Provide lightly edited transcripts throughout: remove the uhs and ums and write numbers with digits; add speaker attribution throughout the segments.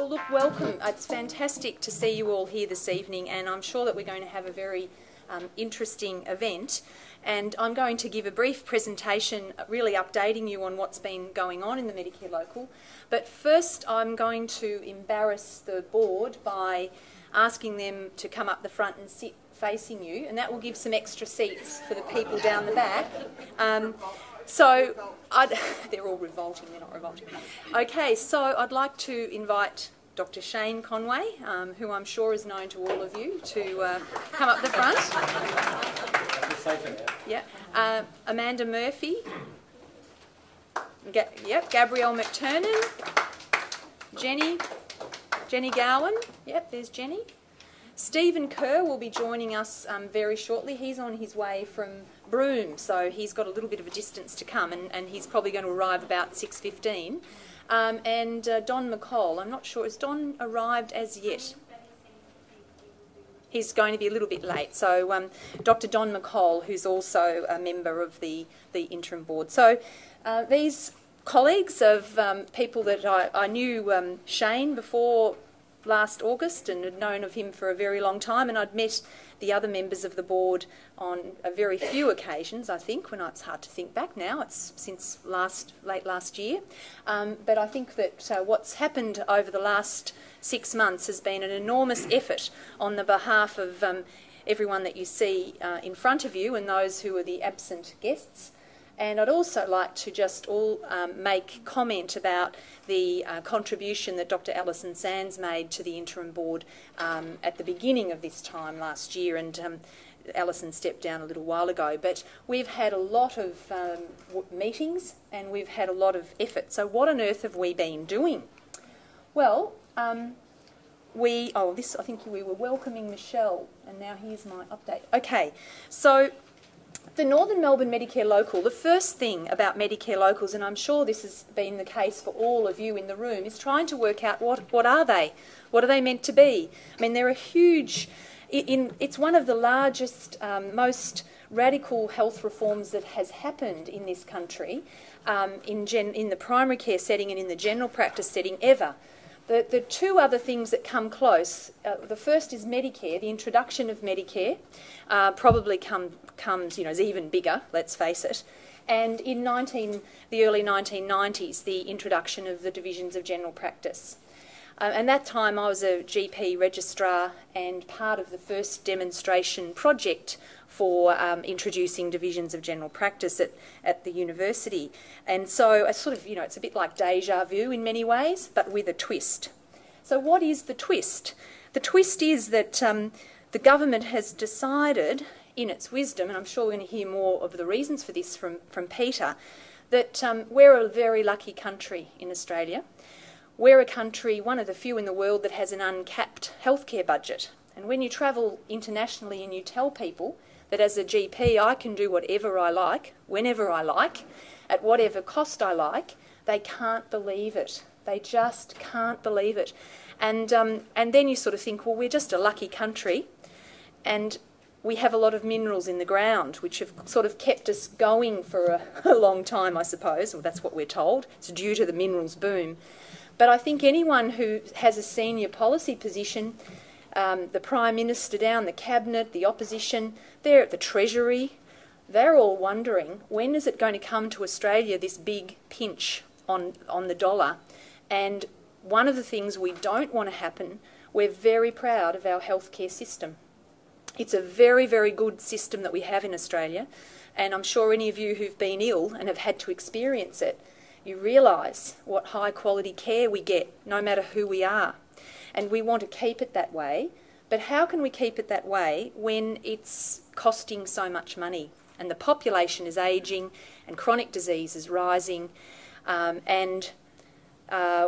Speaker 1: Well, look, welcome. It's fantastic to see you all here this evening, and I'm sure that we're going to have a very interesting event. And I'm going to give a brief presentation really updating you on what's been going on in the Medicare Local. But first I'm going to embarrass the board by asking them to come up the front and sit facing you, and that will give some extra seats for the people down the back. They're all revolting, they're not revolting. Okay, so I'd like to invite Dr. Shane Conway, who I'm sure is known to all of you, to come up the front. Yeah, Amanda Murphy, Gabrielle McTurnan, Jenny Gowan, yep, there's Jenny. Stephen Kerr will be joining us very shortly. He's on his way from Broome, so he's got a little bit of a distance to come, and he's probably going to arrive about 6:15. And Don McCall, I'm not sure, has Don arrived as yet? He's going to be a little bit late. So Dr. Don McCall, who's also a member of the interim board. So these colleagues of people that I knew Shane before last August and had known of him for a very long time, and I'd met the other members of the board on a very few occasions, I think, when it's hard to think back now, it's since late last year. But I think that what's happened over the last 6 months has been an enormous effort on the behalf of everyone that you see in front of you and those who are the absent guests. And I'd also like to just make comment about the contribution that Dr. Alison Sands made to the interim board at the beginning of this time last year, and Alison stepped down a little while ago. But we've had a lot of meetings and we've had a lot of effort. So what on earth have we been doing? Well, I think we were welcoming Michelle, and now here's my update. Okay, so the Northern Melbourne Medicare Local, the first thing about Medicare Locals, and I'm sure this has been the case for all of you in the room, is trying to work out what are they? What are they meant to be? I mean, they're a huge, it's one of the largest, most radical health reforms that has happened in this country in the primary care setting and in the general practice setting ever. The two other things that come close, the first is Medicare. The introduction of Medicare probably comes, is even bigger, let's face it. And in the early 1990s, the introduction of the divisions of general practice. And that time I was a GP registrar and part of the first demonstration project for introducing divisions of general practice at the university. And so it's sort of, it's a bit like deja vu in many ways, but with a twist. So what is the twist? The twist is that the government has decided, in its wisdom, and I'm sure we're going to hear more of the reasons for this from Peter, that we're a very lucky country in Australia. We're a country, one of the few in the world, that has an uncapped healthcare budget. And when you travel internationally and you tell people that as a GP I can do whatever I like, whenever I like, at whatever cost I like, they can't believe it. They just can't believe it. And then you sort of think, well, we're just a lucky country, and we have a lot of minerals in the ground, which have sort of kept us going for a long time, I suppose, or that's what we're told. It's due to the minerals boom. But I think anyone who has a senior policy position, the Prime Minister down, the Cabinet, the Opposition, they're at the Treasury, they're all wondering, when is it going to come to Australia, this big pinch on the dollar? And one of the things we don't want to happen, we're very proud of our healthcare system. It's a very, very good system that we have in Australia, and I'm sure any of you who've been ill and have had to experience it, you realise what high quality care we get, no matter who we are. And we want to keep it that way, but how can we keep it that way when it's costing so much money? And the population is ageing, and chronic disease is rising, and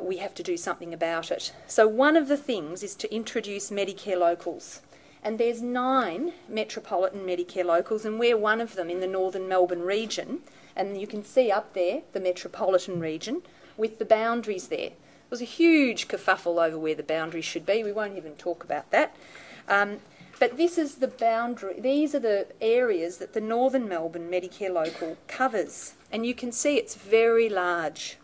Speaker 1: we have to do something about it. So one of the things is to introduce Medicare Locals. And there's 9 metropolitan Medicare Locals, and we're one of them in the Northern Melbourne region. And you can see up there the metropolitan region with the boundaries there. There was a huge kerfuffle over where the boundaries should be. We won't even talk about that. But this is the boundary. These are the areas that the Northern Melbourne Medicare Local covers. And you can see it's very large.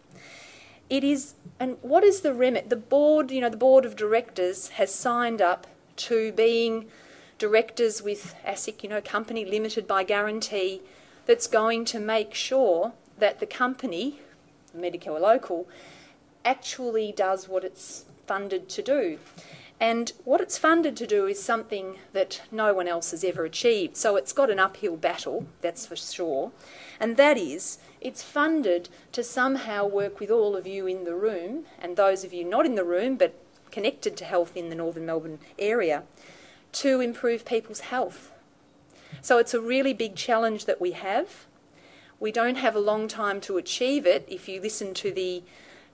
Speaker 1: it is, and what is the remit? The board, the board of directors has signed up to being directors with ASIC, company limited by guarantee, that's going to make sure that the company, Medicare Local, actually does what it's funded to do. And what it's funded to do is something that no one else has ever achieved. So it's got an uphill battle, that's for sure. And that is, it's funded to somehow work with all of you in the room, and those of you not in the room but connected to health in the Northern Melbourne area, to improve people's health. So it's a really big challenge that we have. We don't have a long time to achieve it. If you listen to the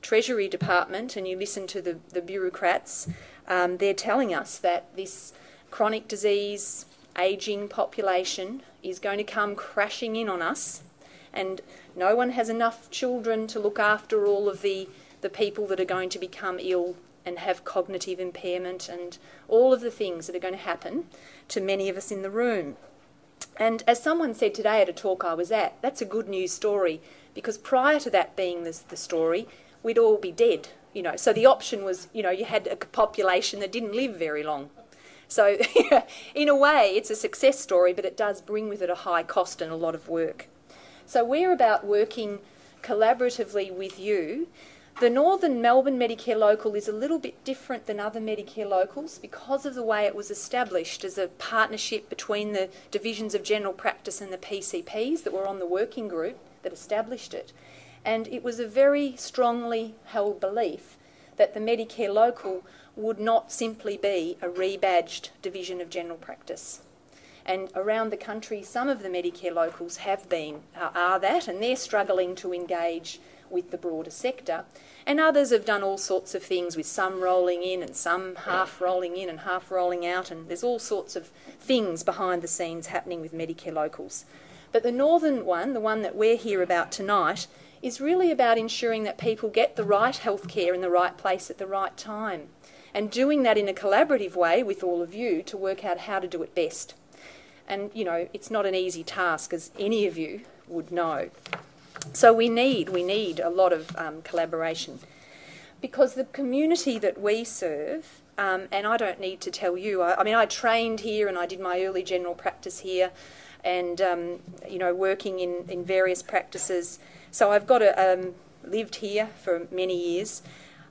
Speaker 1: Treasury Department and you listen to the bureaucrats, they're telling us that this chronic disease, ageing population is going to come crashing in on us, and no one has enough children to look after all of the people that are going to become ill and have cognitive impairment and all of the things that are going to happen to many of us in the room. And as someone said today at a talk I was at, that's a good news story, because prior to that being the story, we'd all be dead. So the option was, you had a population that didn't live very long. So in a way, it's a success story, but it does bring with it a high cost and a lot of work. So we're about working collaboratively with you. The Northern Melbourne Medicare Local is a little bit different than other Medicare Locals because of the way it was established as a partnership between the divisions of general practice and the PCPs that were on the working group that established it. And it was a very strongly held belief that the Medicare Local would not simply be a rebadged division of general practice. And around the country, some of the Medicare Locals are that, and they're struggling to engage with the broader sector. And others have done all sorts of things, with some rolling in and some half rolling in and half rolling out, and there's all sorts of things behind the scenes happening with Medicare Locals. But the Northern one, the one that we're here about tonight, is really about ensuring that people get the right health care in the right place at the right time, and doing that in a collaborative way with all of you to work out how to do it best. And, it's not an easy task, as any of you would know. So we need a lot of collaboration, because the community that we serve, and I don't need to tell you, I trained here and I did my early general practice here, and, working in various practices. So I've got lived here for many years.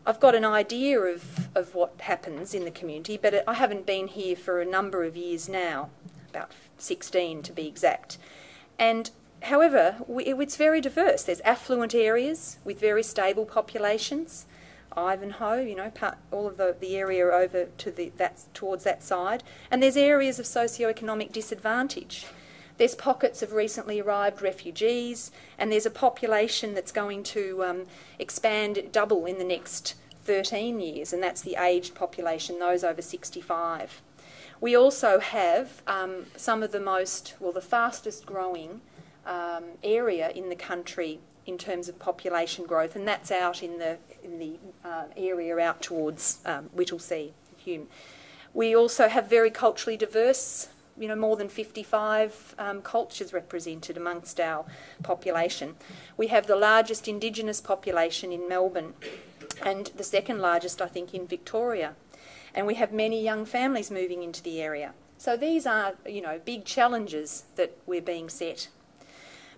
Speaker 1: I've got an idea of what happens in the community, but I haven't been here for a number of years now, about 16 to be exact. And however, it's very diverse. There's affluent areas with very stable populations, Ivanhoe, all of the area over to towards that side, and there's areas of socio-economic disadvantage. There's pockets of recently arrived refugees, and there's a population that's going to double in the next 13 years, and that's the aged population, those over 65. We also have some of the fastest growing area in the country in terms of population growth, and that's out in the area out towards Whittlesea, Hume. We also have very culturally diverse, more than 55 cultures represented amongst our population. We have the largest Indigenous population in Melbourne, and the second largest, I think, in Victoria. And we have many young families moving into the area. So these are, big challenges that we're being set.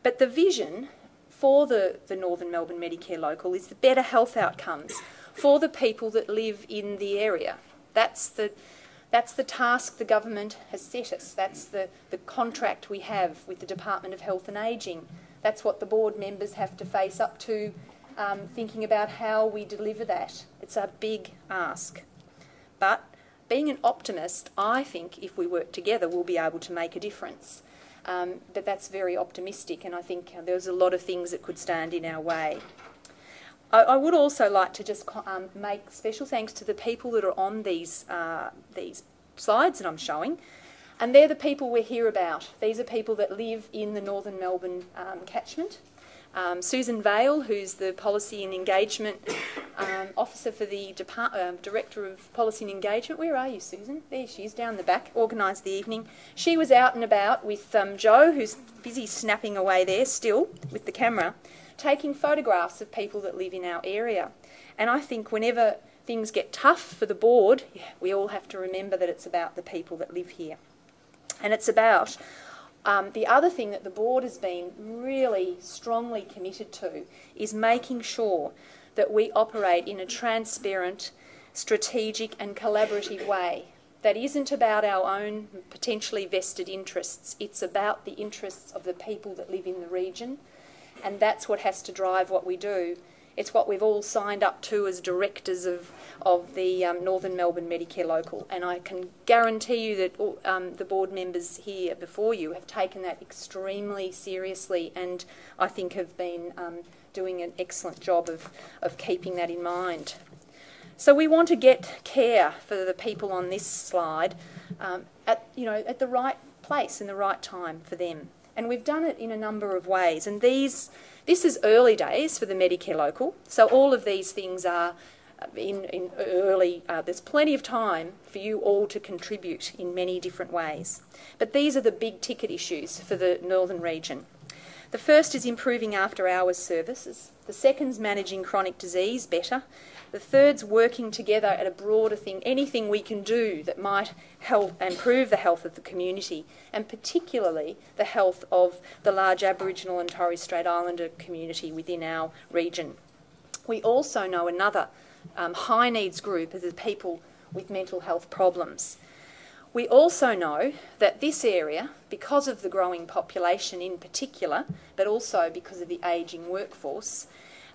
Speaker 1: But the vision for the Northern Melbourne Medicare Local is the better health outcomes for the people that live in the area. That's the task the government has set us. That's the contract we have with the Department of Health and Ageing. That's what the board members have to face up to, thinking about how we deliver that. It's a big ask. But being an optimist, I think if we work together, we'll be able to make a difference. But that's very optimistic, and I think there's a lot of things that could stand in our way. I would also like to just make special thanks to the people that are on these slides that I'm showing, and they're the people we're here about. These are people that live in the Northern Melbourne catchment. Susan Vale, who's the Policy and Engagement Officer for the Director of Policy and Engagement. Where are you, Susan? There she is, down the back, organised the evening. She was out and about with Joe, who's busy snapping away there still with the camera, taking photographs of people that live in our area. And I think whenever things get tough for the board, we all have to remember that it's about the people that live here. And it's about the other thing that the board has been really strongly committed to is making sure that we operate in a transparent, strategic and collaborative way. That isn't about our own potentially vested interests. It's about the interests of the people that live in the region, and that's what has to drive what we do. It's what we've all signed up to as directors of the Northern Melbourne Medicare Local, and I can guarantee you that the board members here before you have taken that extremely seriously, and I think have been doing an excellent job of keeping that in mind. So we want to get care for the people on this slide at the right place in the right time for them. And we've done it in a number of ways. And this is early days for the Medicare Local. So all of these things are in early, there's plenty of time for you all to contribute in many different ways. But these are the big ticket issues for the Northern region. The first is improving after-hours services. The second's managing chronic disease better. The third's working together at a broader thing, anything we can do that might help improve the health of the community, and particularly the health of the large Aboriginal and Torres Strait Islander community within our region. We also know another high needs group are the people with mental health problems. We also know that this area, because of the growing population in particular, but also because of the ageing workforce,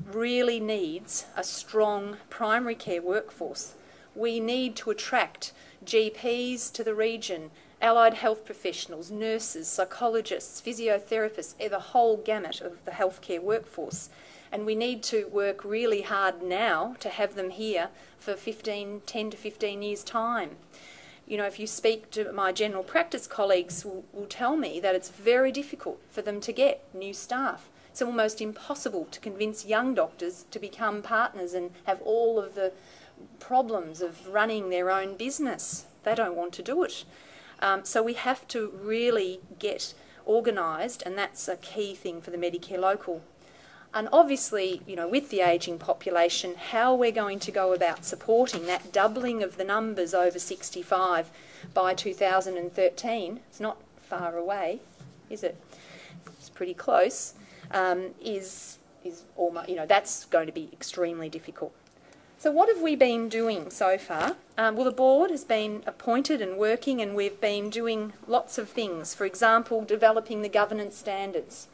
Speaker 1: really needs a strong primary care workforce. We need to attract GPs to the region, allied health professionals, nurses, psychologists, physiotherapists, the whole gamut of the healthcare workforce. And we need to work really hard now to have them here for 10 to 15 years' time. You know, if you speak to my general practice colleagues, will tell me that it's very difficult for them to get new staff. It's almost impossible to convince young doctors to become partners and have all of the problems of running their own business. They don't want to do it. So we have to really get organised, and that's a key thing for the Medicare Local. And obviously, you know, with the ageing population, how we're going to go about supporting that doubling of the numbers over 65 by 2013, it's not far away, is it? It's pretty close, is almost, you know, that's going to be extremely difficult. So what have we been doing so far? Well, the board has been appointed and working, and we've been doing lots of things. For example, developing the governance standards,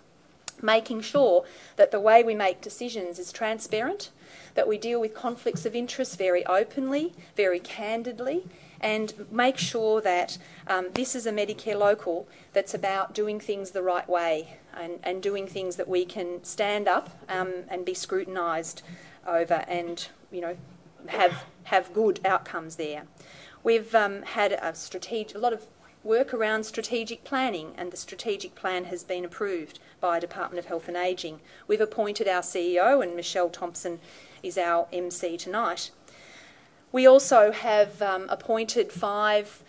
Speaker 1: making sure that the way we make decisions is transparent, that we deal with conflicts of interest very openly, very candidly, and make sure that this is a Medicare Local that's about doing things the right way and doing things that we can stand up and be scrutinised over and, you know, have good outcomes there. We've had a lot of work around strategic planning, and the strategic plan has been approved by Department of Health and Ageing. We've appointed our CEO, and Michelle Thompson is our MC tonight. We also have appointed 5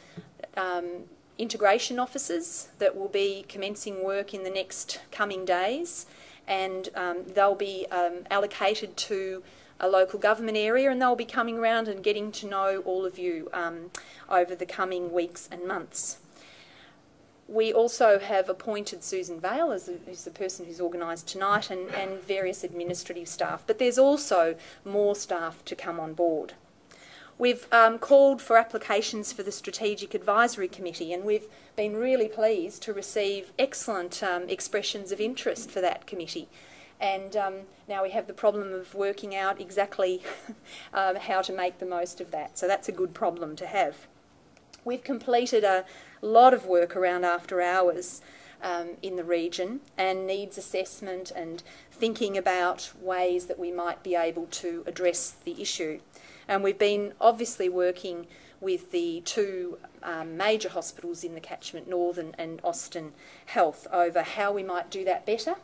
Speaker 1: integration officers that will be commencing work in the next coming days, and they'll be allocated to a local government area, and they'll be coming around and getting to know all of you over the coming weeks and months. We also have appointed Susan Vale as the person who's organised tonight, and various administrative staff, but there's also more staff to come on board. We've called for applications for the Strategic Advisory Committee, and we've been really pleased to receive excellent expressions of interest for that committee. And now we have the problem of working out exactly how to make the most of that. So that's a good problem to have. We've completed a lot of work around after hours in the region, and needs assessment and thinking about ways that we might be able to address the issue. And we've been obviously working with the 2 major hospitals in the catchment, Northern and Austin Health, over how we might do that better.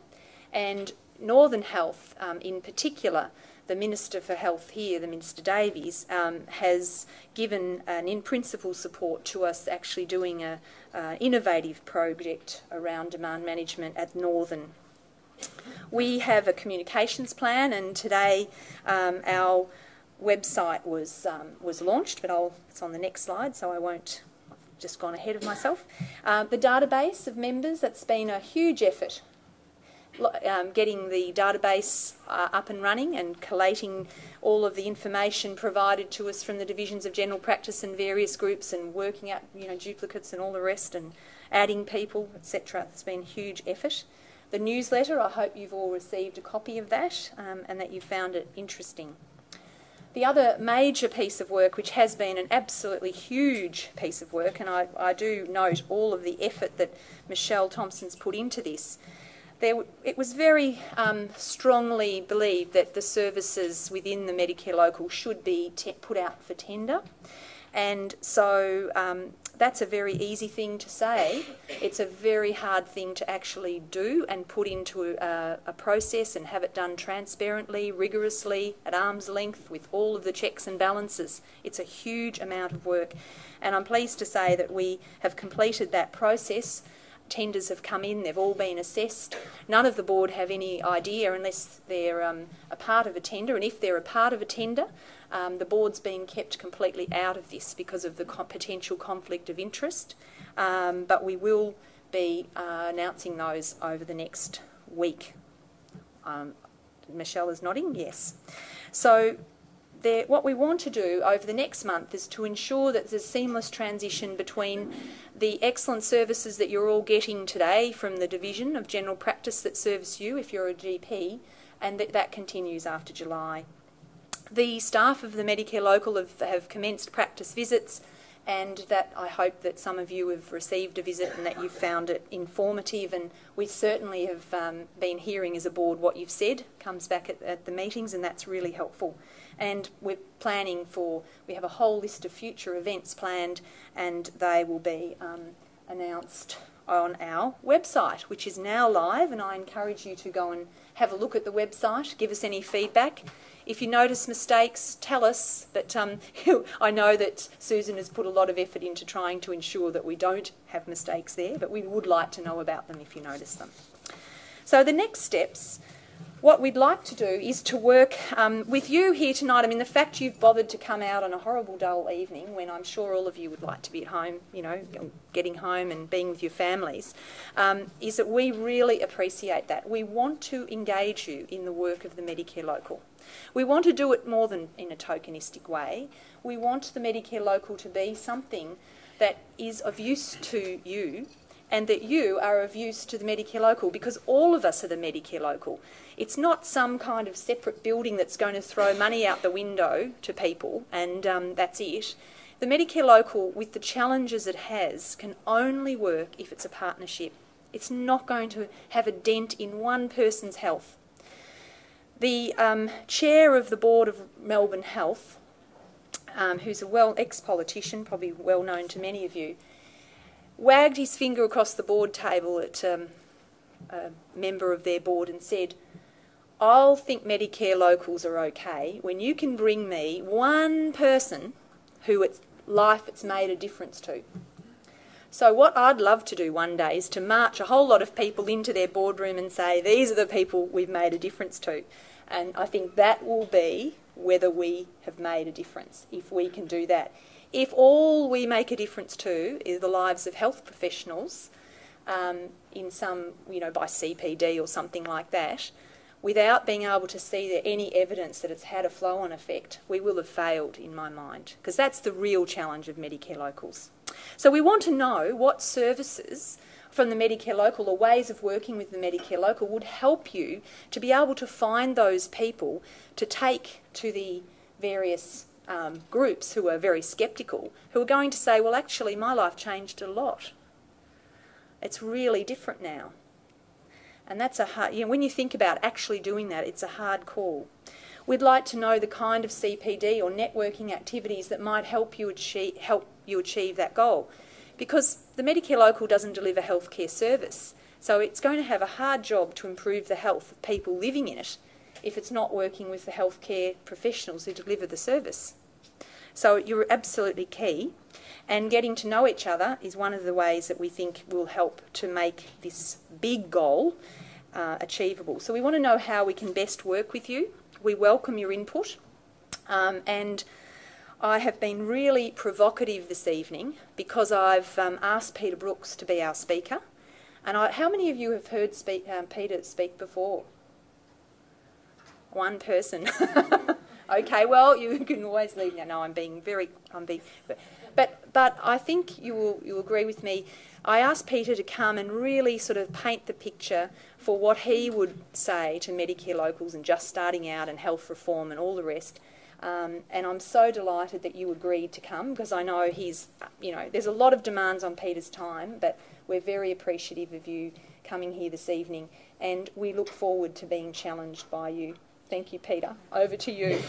Speaker 1: And Northern Health in particular, the Minister for Health here, the Minister Davies, has given an in-principle support to us actually doing an innovative project around demand management at Northern. We have a communications plan, and today our website was launched, but it's on the next slide, so I won't. I've just gone ahead of myself. The database of members, that's been a huge effort. Getting the database up and running and collating all of the information provided to us from the divisions of general practice and various groups, and working out duplicates and all the rest, and adding people, etc. It's been a huge effort. The newsletter, I hope you've all received a copy of that and that you found it interesting. The other major piece of work, which has been an absolutely huge piece of work, and I do note all of the effort that Michelle Thompson's put into this, it was very strongly believed that the services within the Medicare Local should be put out for tender. And so that's a very easy thing to say. It's a very hard thing to actually do and put into a process and have it done transparently, rigorously, at arm's length, with all of the checks and balances. It's a huge amount of work. And I'm pleased to say that we have completed that process. Tenders have come in, they've all been assessed. None of the board have any idea unless they're a part of a tender, and if they're a part of a tender, the board's being kept completely out of this because of the potential conflict of interest. But we will be announcing those over the next week. Michelle is nodding, yes. So what we want to do over the next month is to ensure that there's a seamless transition between the excellent services that you're all getting today from the division of general practice that serves you if you're a GP, and that continues after July. The staff of the Medicare Local have commenced practice visits, and that I hope that some of you have received a visit and that you've found it informative, and we certainly have been hearing as a board what you've said comes back at the meetings, and that's really helpful. And we're planning we have a whole list of future events planned, and they will be announced on our website, which is now live, and I encourage you to go and have a look at the website, give us any feedback. If you notice mistakes, tell us, but I know that Susan has put a lot of effort into trying to ensure that we don't have mistakes there, but we would like to know about them if you notice them. So the next steps, what we'd like to do is to work with you here tonight. I mean, the fact you've bothered to come out on a horrible dull evening when I'm sure all of you would like to be at home, getting home and being with your families, is that we really appreciate that. We want to engage you in the work of the Medicare Local. We want to do it more than in a tokenistic way. We want the Medicare Local to be something that is of use to you, and that you are of use to the Medicare Local, because all of us are the Medicare Local. It's not some kind of separate building that's going to throw money out the window to people and that's it. The Medicare Local, with the challenges it has, can only work if it's a partnership. It's not going to have a dent in one person's health. The chair of the board of Melbourne Health, who's a ex-politician, probably well known to many of you, wagged his finger across the board table at a member of their board and said, "I'll think Medicare Locals are okay when you can bring me one person whose life it's made a difference to." So what I'd love to do one day is to march a whole lot of people into their boardroom and say, these are the people we've made a difference to. And I think that will be whether we have made a difference, if we can do that. If all we make a difference to is the lives of health professionals, in some, by CPD or something like that, without being able to see any evidence that it's had a flow-on effect, we will have failed, in my mind, because that's the real challenge of Medicare Locals. So we want to know what services from the Medicare Local, or ways of working with the Medicare Local, would help you to be able to find those people to take to the various groups who are very sceptical, who are going to say, well, actually, my life changed a lot. It's really different now. And that's a hard, when you think about actually doing that, it's a hard call. We'd like to know the kind of CPD or networking activities that might help you achieve that goal. Because the Medicare Local doesn't deliver healthcare service, so it's going to have a hard job to improve the health of people living in it if it's not working with the healthcare professionals who deliver the service. So you're absolutely key, and getting to know each other is one of the ways that we think will help to make this big goal achievable. So we want to know how we can best work with you. We welcome your input. And I have been really provocative this evening because I've asked Peter Brooks to be our speaker. And how many of you have heard Peter speak before? One person. Okay, well, you can always leave now. No, I'm being, but I think you'll agree with me. I asked Peter to come and really sort of paint the picture for what he would say to Medicare locals and just starting out and health reform and all the rest. And I'm so delighted that you agreed to come, because I know there's a lot of demands on Peter's time, but we're very appreciative of you coming here this evening, and we look forward to being challenged by you. Thank you, Peter. Over to you.